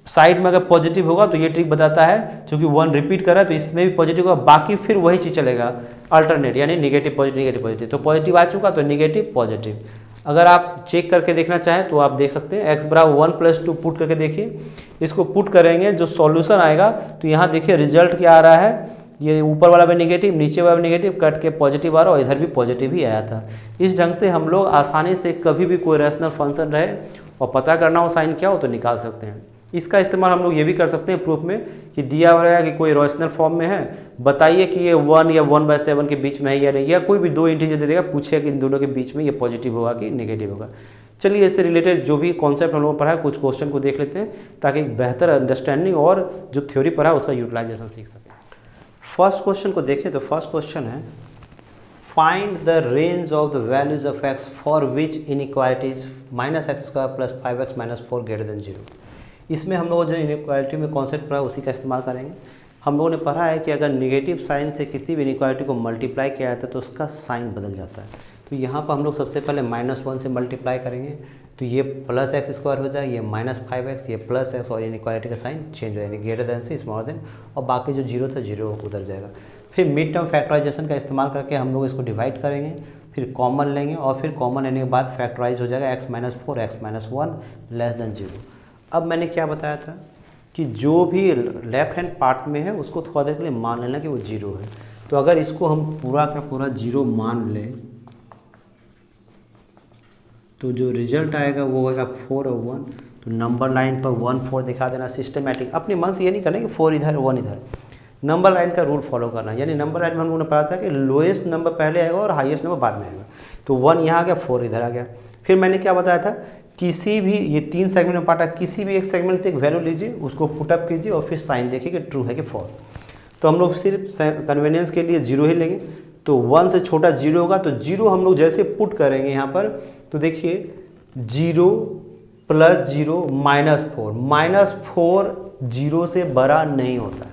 साइड में अगर पॉजिटिव होगा तो ये ट्रिक बताता है क्योंकि 1 रिपीट कर रहा है तो इसमें भी पॉजिटिव होगा, बाकी फिर वही चीज़ चलेगा अल्टरनेट, यानी नेगेटिव पॉजिटिव। तो पॉजिटिव आ चुका तो नेगेटिव पॉजिटिव। अगर आप चेक करके देखना चाहें तो आप देख सकते हैं x बराबर 1 प्लस 2 पुट करके देखिए, इसको पुट करेंगे जो सॉल्यूशन आएगा तो यहाँ देखिए रिजल्ट क्या आ रहा है, ये ऊपर वाला भी नेगेटिव नीचे वाला भी नेगेटिव कट के पॉजिटिव आ रहा और इधर भी पॉजिटिव ही आया था। इस ढंग से हम लोग आसानी से कभी भी कोई रैशनल फंक्शन रहे और पता करना हो साइन क्या हो तो निकाल सकते हैं। इसका इस्तेमाल हम लोग ये भी कर सकते हैं प्रूफ में कि दिया हुआ है कि कोई रैशनल फॉर्म में है, बताइए कि ये 1 या 1/7 के बीच में है या नहीं, या कोई भी 2 इंटीजर दे देगा, पूछिए कि इन दोनों के बीच में ये पॉजिटिव होगा कि नेगेटिव होगा। चलिए इससे रिलेटेड जो भी कॉन्सेप्ट हम लोगों ने पढ़ा है कुछ क्वेश्चन को देख लेते हैं ताकि एक बेहतर अंडरस्टैंडिंग और जो थ्योरी पढ़ा है उसका यूटिलाइजेशन सीख सकें। फर्स्ट क्वेश्चन को देखें तो फर्स्ट क्वेश्चन है find the range of the values of x for which inequalities -x² + 5x - 4 > 0। इसमें हम लोग जो इनइक्वालिटी में कॉन्सेप्ट पढ़ा उसी का इस्तेमाल करेंगे। हम लोगों ने पढ़ा है कि अगर नेगेटिव साइन से किसी भी इनइक्वालिटी को मल्टीप्लाई किया जाता है तो उसका साइन बदल जाता है। तो यहाँ पर हम लोग सबसे पहले -1 से मल्टीप्लाई करेंगे तो ये +x² हो जाए, ये -5x, ये +x और इनइक्वालिटी का साइन चेंज हो जाएगा, ग्रेटर देन से स्मॉलर देन, और बाकी जो जीरो था जीरो उधर जाएगा। फिर मिड टर्म फैक्टराइजेशन का इस्तेमाल करके हम लोग इसको डिवाइड करेंगे, फिर कॉमन लेंगे और फिर कॉमन लेने के बाद फैक्टराइज हो जाएगा x - 4 x - 1 < 0। अब मैंने क्या बताया था कि जो भी लेफ्ट हैंड पार्ट में है उसको थोड़ा देर के लिए मान लेना कि वो जीरो है। तो अगर इसको हम पूरा का पूरा जीरो मान लें तो जो रिजल्ट आएगा वो होगा 4 और 1। तो नंबर लाइन पर 1 4 दिखा देना सिस्टमेटिक, अपने मन से ये नहीं करना कि 4 इधर 1 इधर, नंबर लाइन का रूल फॉलो करना। यानी नंबर लाइन में हम लोगों ने पढ़ा था कि लोएस्ट नंबर पहले आएगा और हाईएस्ट नंबर बाद में आएगा। तो 1 यहाँ आ गया, 4 इधर आ गया। फिर मैंने क्या बताया था, किसी भी ये 3 सेगमेंट में बांटा, किसी भी एक सेगमेंट से एक वैल्यू लीजिए, उसको पुटअप कीजिए और फिर साइन देखिए कि ट्रू है कि फॉल्स। तो हम लोग सिर्फ कन्वीनियंस के लिए जीरो ही लेंगे। तो 1 से छोटा जीरो होगा, तो जीरो हम लोग जैसे पुट करेंगे यहाँ पर तो देखिए 0 + 0 -4 जीरो से बड़ा नहीं होता है,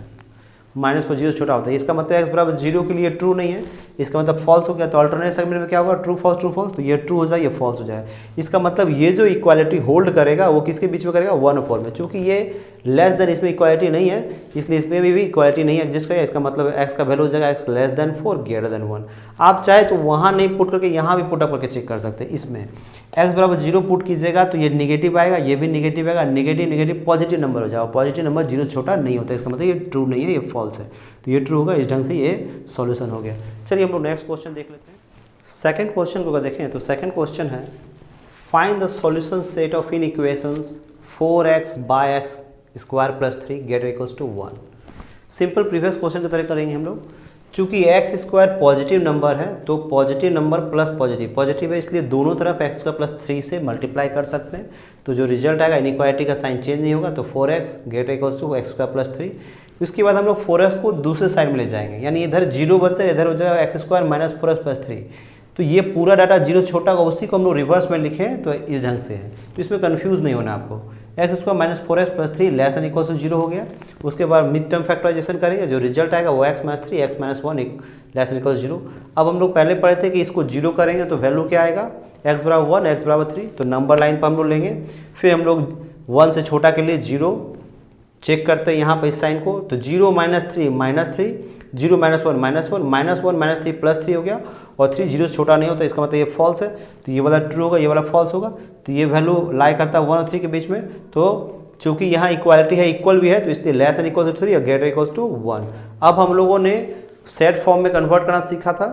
-4 जीरो छोटा होता है। इसका मतलब x बराबर 0 के लिए ट्रू नहीं है, इसका मतलब फॉल्स हो गया। तो अल्टरनेट सेगमेंट में क्या होगा, ट्रू फॉल्स, तो ये ट्रू हो जाए, ये फॉल्स हो जाए। इसका मतलब ये जो इक्वालिटी होल्ड करेगा वो किसके बीच में करेगा, 1 और 4 में। चूंकि ये लेस देन इसमें इक्वालिटी नहीं है इसलिए इसमें भी इक्वालिटी नहीं एग्जिस्ट करेगा। इसका मतलब x का वैल्यू हो जाएगा x < 4 > 1। आप चाहे तो वहाँ नहीं पुट करके यहाँ भी पुटअप करके चेक कर सकते हैं। इसमें x बराबर 0 पुट कीजिएगा तो ये निगेटिव आएगा, ये भी निगेटिव आएगा, निगेटिव पॉजिटिव नंबर हो जाएगा। पॉजिटिव नंबर 0 छोटा नहीं होता, इसका मतलब ये ट्रू नहीं है, ये फॉल्स है। तो ये ट्रू होगा, इस ढंग से ये सॉल्यूशन हो गया। चलिए हम लोग नेक्स्ट क्वेश्चन देख लेते हैं। सेकंड क्वेश्चन को अगर देखें तो सेकंड क्वेश्चन है find the solution set of in equations 4x / x² + 3 > 1। Simple previous question की तरह करेंगे हम लोग। चूंकि x² पॉजिटिव नंबर है तो पॉजिटिव नंबर प्लस पॉजिटिव है, इसलिए दोनों तरफ x² + 3 से मल्टीप्लाई कर सकते हैं। तो जो रिजल्ट आएगा इनइक्वालिटी का साइन चेंज नहीं होगा, तो 4x > x² + 3। उसके बाद हम लोग 4x को दूसरे साइड में ले जाएंगे, यानी इधर 0 बच से इधर हो जाएगा x² - 4x + 3। तो ये पूरा डाटा 0 छोटा होगा, उसी को हम लोग रिवर्स में लिखें तो इस ढंग से है। तो इसमें कंफ्यूज नहीं होना आपको। x² - 4x + 3 < 0 हो गया। उसके बाद मिड टर्म फैक्टराइजेशन करेंगे, जो रिजल्ट आएगा वो x - 3 x - 1 < 0। अब हम लोग पहले पढ़े थे कि इसको 0 करेंगे तो वैल्यू क्या आएगा, x बराबर 1 x बराबर 3। तो नंबर लाइन पर हम लोग लेंगे, फिर हम लोग 1 से छोटा के लिए 0 चेक करते हैं यहाँ पर इस साइन को। तो 0 - 3 -3, 0 - 1 -1, -1 - 3 +3 हो गया, और 3 0 से छोटा नहीं होता, इसका मतलब ये फॉल्स है। तो ये वाला ट्रू होगा, ये वाला फॉल्स होगा। तो ये वैल्यू लाई करता है 1 और 3 के बीच में। तो चूंकि यहाँ इक्वालिटी है, इक्वल भी है, तो इसलिए < 3 और < 1। अब हम लोगों ने सेट फॉर्म में कन्वर्ट करना सीखा था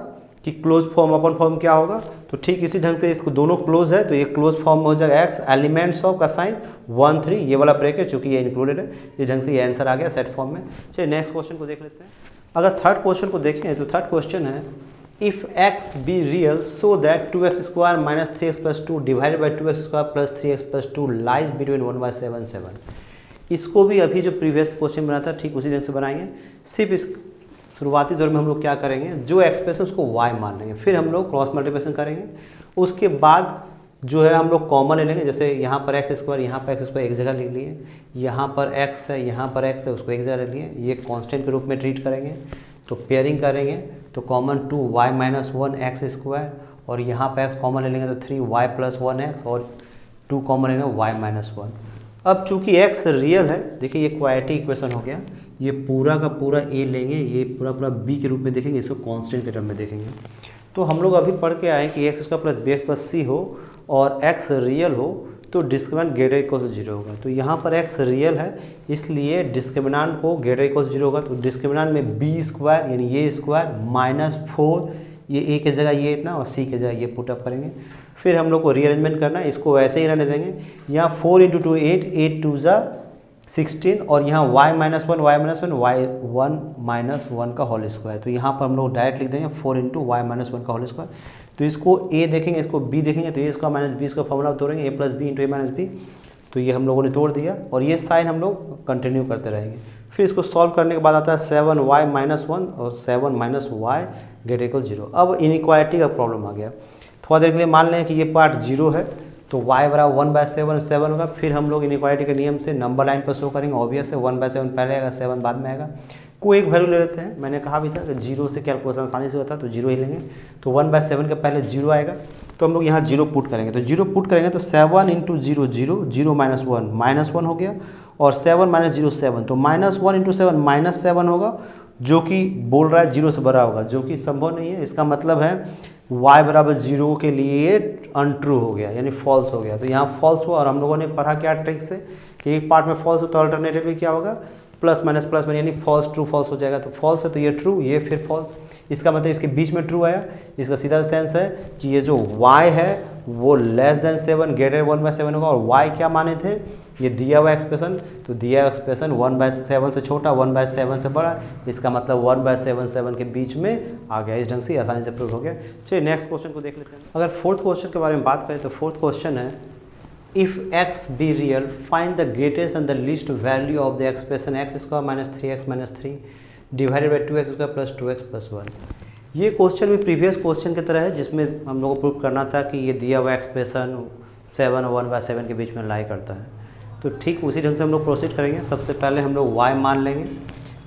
कि क्लोज फॉर्म ओपन फॉर्म क्या होगा। तो ठीक इसी ढंग से इसको दोनों क्लोज है तो ये क्लोज फॉर्म में हो जाएगा x एलिमेंट्स ऑफ का साइन 1 3, ये वाला ब्रैकेट चूंकि ये इंक्लूडेड है, इस ढंग से ये आंसर आ गया सेट फॉर्म में। चलिए नेक्स्ट क्वेश्चन को देख लेते हैं। अगर थर्ड क्वेश्चन को देखें तो थर्ड क्वेश्चन है if x be real so that 2x² - 3x + 2 / 2x² + 3x + 2 lies between 1/7 7। इसको भी अभी जो प्रीवियस क्वेश्चन बना था ठीक उसी ढंग से बनाएंगे। सिर्फ इस शुरुआती दौर में हम लोग क्या करेंगे, जो एक्सप्रेशन उसको y मान लेंगे, फिर हम लोग क्रॉस मल्टीप्लिकेशन करेंगे। उसके बाद जो है हम लोग कॉमन ले लेंगे, जैसे यहाँ पर x², यहाँ पर x² एक जगह ले लिए, यहाँ पर x है, यहाँ पर x है, उसको एक जगह ले लिए, ये कांस्टेंट के रूप में ट्रीट करेंगे। तो पेयरिंग करेंगे तो कॉमन 2y - 1 x², और यहाँ पर x कॉमन ले लेंगे तो 3y + 1x, और 2 कॉमन लेंगे y - 1। अब चूंकि x रियल है, देखिए ये क्वाड्रेटिक इक्वेशन हो गया, ये पूरा का पूरा a लेंगे, ये पूरा b के रूप में देखेंगे, इसको कांस्टेंट के टर्म में देखेंगे। तो हम लोग अभी पढ़ के आए कि x² + bx + c हो और x रियल हो तो डिस्क्रिमिनेंट > 0 होगा। तो यहाँ पर x रियल है इसलिए डिस्क्रिमिनेंट को > 0 होगा। तो डिस्क्रिमिनेंट में b² यानी ये स्क्वायर -4, ये a की जगह ये इतना और c की जगह ये पुटअप करेंगे। फिर हम लोग को रीअरेंजमेंट करना है, इसको वैसे ही रहने देंगे। यहाँ 4 × 2 8, 8 2 16, और यहाँ y - 1 y1 का होल स्क्वायर। तो यहाँ पर हम लोग डायरेक्ट लिख देंगे 4 × y - 1 का होल स्क्वायर। तो इसको a देखेंगे, इसको b देखेंगे, तो a² - b इसका फॉर्मूला तोड़ेंगे, a + b × a - b। तो ये हम लोगों ने तोड़ दिया, और ये साइन हम लोग कंटिन्यू करते रहेंगे। फिर इसको सॉल्व करने के बाद आता है 7y माइनस 1 और 7 माइनस वाई ग्रेटर इक्वल 0। अब इनइक्वालिटी का प्रॉब्लम आ गया। थोड़ा देर के लिए मान लें कि ये पार्ट 0 है तो y बराबर 1/7 7 होगा। फिर हम लोग इनइक्वालिटी के नियम से नंबर लाइन पर शो करेंगे। ऑब्वियस है 1/7 पहले आएगा, 7 बाद में आएगा। कोई एक वैल्यू ले लेते हैं, मैंने कहा भी था कि 0 से कैलकुलेशन आसानी से होता है तो 0 ही लेंगे। तो 1/7 के पहले 0 आएगा तो हम लोग यहाँ 0 पुट करेंगे। तो 0 पुट करेंगे तो 7 इंटू 0 0, 0 माइनस 1 हो गया, और 7 माइनस 0 7, तो -1 इंटू 7 -7 होगा, जो कि बोल रहा है 0 से बड़ा होगा, जो कि संभव नहीं है। इसका मतलब है y बराबर 0 के लिए अनट्रू हो गया, यानी फॉल्स हो गया। तो यहाँ फॉल्स हुआ, और हम लोगों ने पढ़ा क्या ट्रिक से कि एक पार्ट में फॉल्स हो तो अल्टरनेटिवली क्या होगा, प्लस माइनस यानी फॉल्स ट्रू फॉल्स हो जाएगा। तो फॉल्स है तो ये ट्रू, ये फिर फॉल्स, इसका मतलब इसके बीच में ट्रू आया। इसका सीधा सेंस है कि ये जो y है वो लेस देन 7 ग्रेटर 1/7 होगा। और y क्या माने थे, ये दिया हुआ एक्सप्रेशन, तो दिया हुआ एक्सप्रेशन 1/7 से छोटा 1/7 से बड़ा, इसका मतलब 1/7 के बीच में आ गया। इस ढंग से आसानी से प्रूव हो गया। चलिए नेक्स्ट क्वेश्चन को देख लेते हैं। अगर फोर्थ क्वेश्चन के बारे में बात करें तो फोर्थ क्वेश्चन है, if x be real find the greatest and the least value of the expression x square minus 3x minus 3 divided by 2x square plus 2x plus 1। ये क्वेश्चन भी previous question की तरह है, जिसमें हम लोगों को प्रूव करना था कि ये दिया हुआ एक्सप्रेशन 7 और 1/7 के बीच में लाई करता है। तो ठीक उसी ढंग से हम लोग प्रोसीड करेंगे। सबसे पहले हम लोग y मान लेंगे,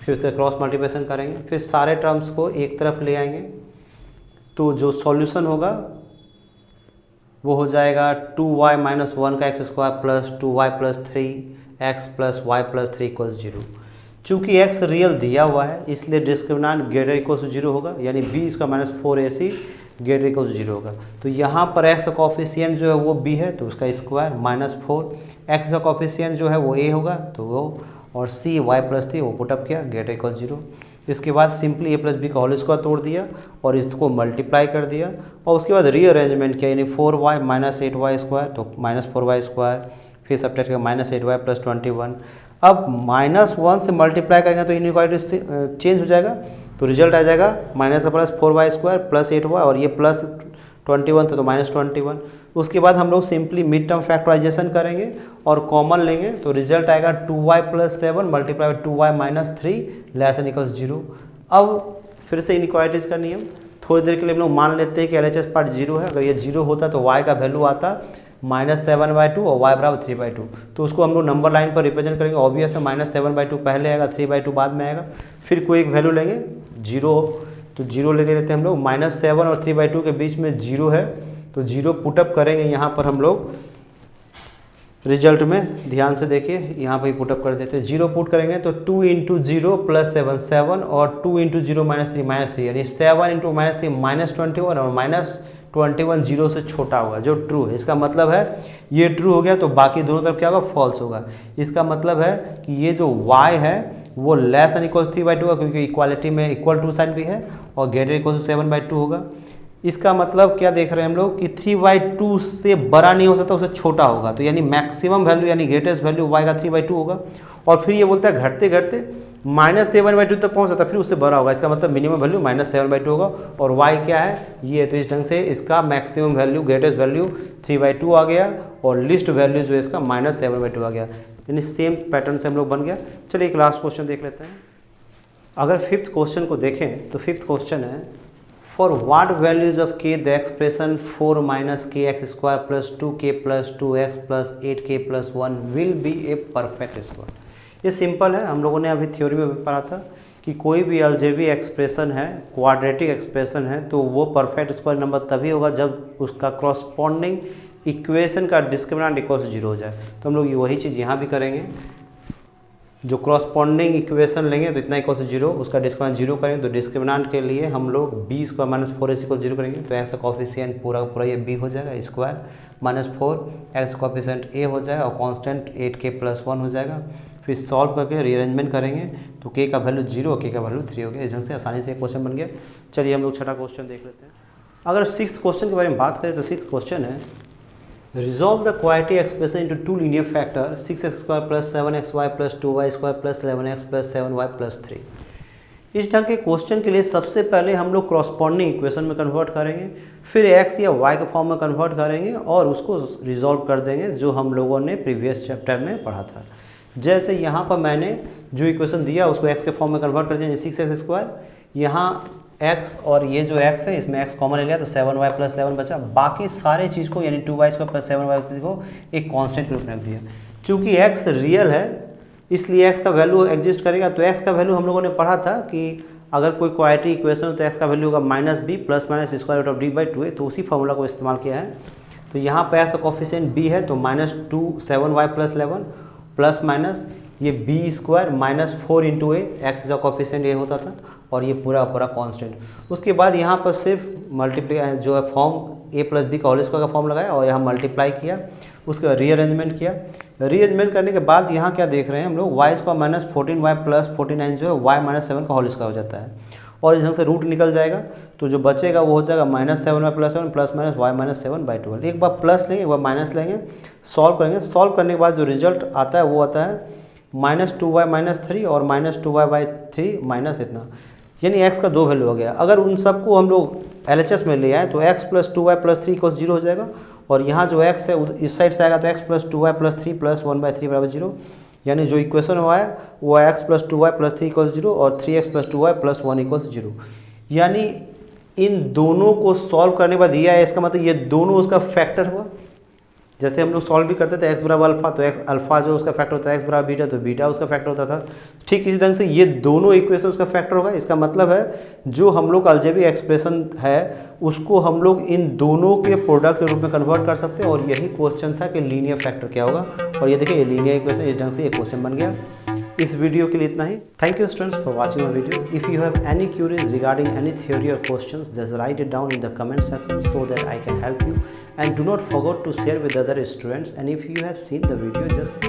फिर उससे क्रॉस मल्टीप्लिकेशन करेंगे, फिर सारे टर्म्स को एक तरफ ले आएंगे। तो जो सॉल्यूशन होगा वो हो जाएगा 2y माइनस 1 का x square plus 2y plus 3x plus y plus 3 equals 0। चूँकि x रियल दिया हुआ है इसलिए डिस्क्रिमिनेंट ग्रेटर इक्वल्स 0 होगा, यानी b square minus 4ac greater equals 0 होगा। तो यहाँ पर x का कॉफिशिएंट जो है वो b है तो उसका स्क्वायर माइनस 4, x का कॉफिशिएंट जो है वो a होगा तो वो, और c y प्लस 3 वो पुटअप किया ग्रेटर इक्वल्स 0। इसके बाद सिंपली a प्लस बी का होल स्क्वायर तोड़ दिया और इसको मल्टीप्लाई कर दिया, और उसके बाद रीअरेंजमेंट किया, यानी 4y माइनस 8y स्क्वायर तो माइनस 4y स्क्वायर, फिर सब्ट्रैक्ट किया माइनस 8y प्लस 21। अब -1 से मल्टीप्लाई करेंगे तो इनइक्वालिटी चेंज हो जाएगा, तो रिजल्ट आ जाएगा माइनस का plus 4y square plus 8y, और ये प्लस 21 था तो माइनस 21। उसके बाद हम लोग सिंपली मिड टर्म फैक्टराइजेशन करेंगे और कॉमन लेंगे, तो रिजल्ट आएगा 2y plus 7 multiply 2y minus 3 less than equals 0। अब फिर से इनइक्वालिटीज़ का नियम, थोड़ी देर के लिए हम लोग मान लेते हैं कि LHS पार्ट 0 है। अगर ये 0 होता तो y का वैल्यू आता -7/2 और y बराबर 3/2, तो उसको हम लोग नंबर लाइन पर रिप्रेजेंट करेंगे। ऑब्वियस है -7/2 पहले आएगा, 3/2 बाद में आएगा। फिर कोई एक वैल्यू लेंगे 0, तो 0 ले लेते हैं हम लोग। -7 और 3/2 के बीच में 0 है तो 0 पुटअप करेंगे यहाँ पर हम लोग रिजल्ट में, ध्यान से देखिए यहाँ पर ही पुटअप कर देते हैं। 0 पुट करेंगे तो 2 इंटू 0 प्लस 7 7, और 2 इंटू 0 माइनस 3 यानी 7 इंटू -3 -21, और -21 0 से छोटा होगा, जो ट्रू है। इसका मतलब है ये ट्रू हो गया तो बाकी दोनों तरफ क्या होगा, फॉल्स होगा। इसका मतलब है कि ये जो y है वो लेस एन इक्वल 3/2 होगा, क्योंकि इक्वालिटी में इक्वल टू साइन भी है, और ग्रेटर इक्वल 7/2 होगा। इसका मतलब क्या देख रहे हैं हम लोग कि 3/2 से बड़ा नहीं हो सकता, उससे छोटा होगा। तो यानी मैक्सिमम वैल्यू यानी ग्रेटेस्ट वैल्यू y का 3/2 होगा। और फिर ये बोलता है घटते घटते -7/2 तक पहुंच जाता है, फिर उससे बड़ा होगा। इसका मतलब मिनिमम वैल्यू -7/2 होगा, और y क्या है ये, तो इस ढंग से इसका मैक्सिमम वैल्यू ग्रेटेस्ट वैल्यू 3/2 आ गया, और लिस्ट वैल्यू जो है इसका -7/2 आ गया। यानी सेम पैटर्न से हम लोग बन गया। चलिए एक लास्ट क्वेश्चन देख लेते हैं। अगर फिफ्थ क्वेश्चन को देखें तो फिफ्थ क्वेश्चन है, for what values of k the expression 4 minus kx square plus 2k plus 2x plus 8k plus 1 will be a perfect square. ये सिंपल है, हम लोगों ने अभी थ्योरी में भी पढ़ा था कि कोई भी अलजेब्रिक एक्सप्रेशन है, क्वाड्रेटिक एक्सप्रेशन है, तो वो परफेक्ट स्क्वायर नंबर तभी होगा जब उसका क्रॉसपॉन्डिंग इक्वेशन का डिस्क्रिमिनेंट इक्वल टू 0 हो जाए। तो हम लोग वही चीज़ यहाँ भी करेंगे, जो क्रॉसपॉन्डिंग इक्वेशन लेंगे तो इतना इक्वल टू 0, उसका डिस्क्रिमिनेंट 0 करेंगे, तो डिस्क्रिमिनेंट के लिए हम लोग b square minus 4ac equal 0 करेंगे, तो एक्स का कॉफिशिएंट पूरा पूरा ये b हो जाएगा square minus 4, x coefficient a हो जाएगा, और कांस्टेंट 8k प्लस 1 हो जाएगा। फिर सॉल्व करके रीअरेंजमेंट करेंगे तो k का वैल्यू 0 और k का वैल्यू 3 हो गया। इस ढंग से आसानी से एक क्वेश्चन बन गया। चलिए हम लोग छठा क्वेश्चन देख लेते हैं। अगर सिक्स्थ क्वेश्चन के बारे में बात करें तो सिक्स्थ क्वेश्चन है, resolve the quadratic expression into two linear factor 6x square plus 7xy plus 2y square plus 11x plus 7y plus 3। इस ढंग के क्वेश्चन के लिए सबसे पहले हम लोग क्रॉसपॉन्डिंग इक्वेशन में कन्वर्ट करेंगे, फिर x या y के फॉर्म में कन्वर्ट करेंगे और उसको रिजॉल्व कर देंगे, जो हम लोगों ने प्रीवियस चैप्टर में पढ़ा था। जैसे यहाँ पर मैंने जो इक्वेशन दिया उसको x के फॉर्म में कन्वर्ट कर दिया, 6x²। यहाँ x और ये जो x है इसमें x कॉमन ले लिया तो 7y + 11 बचा। बाकी सारे चीज़ को यानी 2y² + 7y को एक कांस्टेंट के रूप में रख दिया। चूँकि x रियल है इसलिए x का वैल्यू एग्जिस्ट करेगा। तो x का वैल्यू हम लोगों ने पढ़ा था कि अगर कोई क्वाड्रेटिक इक्वेशन हो तो x का वैल्यू होगा -b ± (√d/2a), तो उसी फॉर्मूला को इस्तेमाल किया है। तो यहाँ पर x का कोफिशिएंट b है तो -2 7y + 11 प्लस माइनस ये b² -4 × a, x का कोफिशिएंट ये होता था और ये पूरा कांस्टेंट। उसके बाद यहाँ पर सिर्फ मल्टीप्लाई जो है फॉर्म a + b का होल स्क्वायर का फॉर्म लगाया और यहाँ मल्टीप्लाई किया, उसके बाद रीअरेंजमेंट किया। रीअरेंजमेंट करने के बाद यहाँ क्या देख रहे हैं हम लोग, y² -14y + 49 जो है y - 7 का होल स्क्वायर हो जाता है और इस ढंग से रूट निकल जाएगा। तो जो बचेगा वो हो जाएगा -7y + 7 प्लस माइनस y - 7/12। एक बार प्लस लेंगे एक बार माइनस लेंगे, सॉल्व करेंगे। सॉल्व करने के बाद जो रिजल्ट आता है वो आता है -2y - 3 और -2y/3 माइनस इतना, यानी x का 2 वैल्यू हो गया। अगर उन सबको हम लोग LHS में ले आए तो x + 2y + 3 = 0 हो जाएगा और यहाँ जो x है इस साइड से आएगा तो x + 2y + 3 + 1/3 = 0, यानी जो इक्वेशन हुआ है वो x + 2y + 3 = 0 और 3x + 2y + 1 = 0। यानी इन दोनों को सॉल्व करने के बाद दिया है, इसका मतलब ये दोनों उसका फैक्टर हुआ। जैसे हम लोग सॉल्व भी करते थे x = अल्फा तो अल्फा जो उसका फैक्टर होता है, x = बीटा तो बीटा उसका फैक्टर होता था। ठीक इसी ढंग से ये दोनों इक्वेशन उसका फैक्टर होगा। इसका मतलब है जो हम लोग अलजेब्रिक एक्सप्रेशन है उसको हम लोग इन दोनों के प्रोडक्ट के रूप में कन्वर्ट कर सकते हैं और यही क्वेश्चन था कि लीनियर फैक्टर क्या होगा। और ये देखिए ये लीनियर इक्वेशन इस ढंग से ये क्वेश्चन बन गया। इस वीडियो के लिए इतना ही। Thank you students for watching my video. If you have any queries regarding any theory और questions, just write it down in the comment section so that I can help you, and do not forget to share with other students, and if you have seen the video just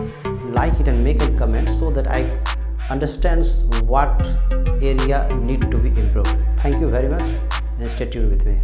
like it and make a comment so that I understands what area need to be improved. Thank you very much and stay tuned with me.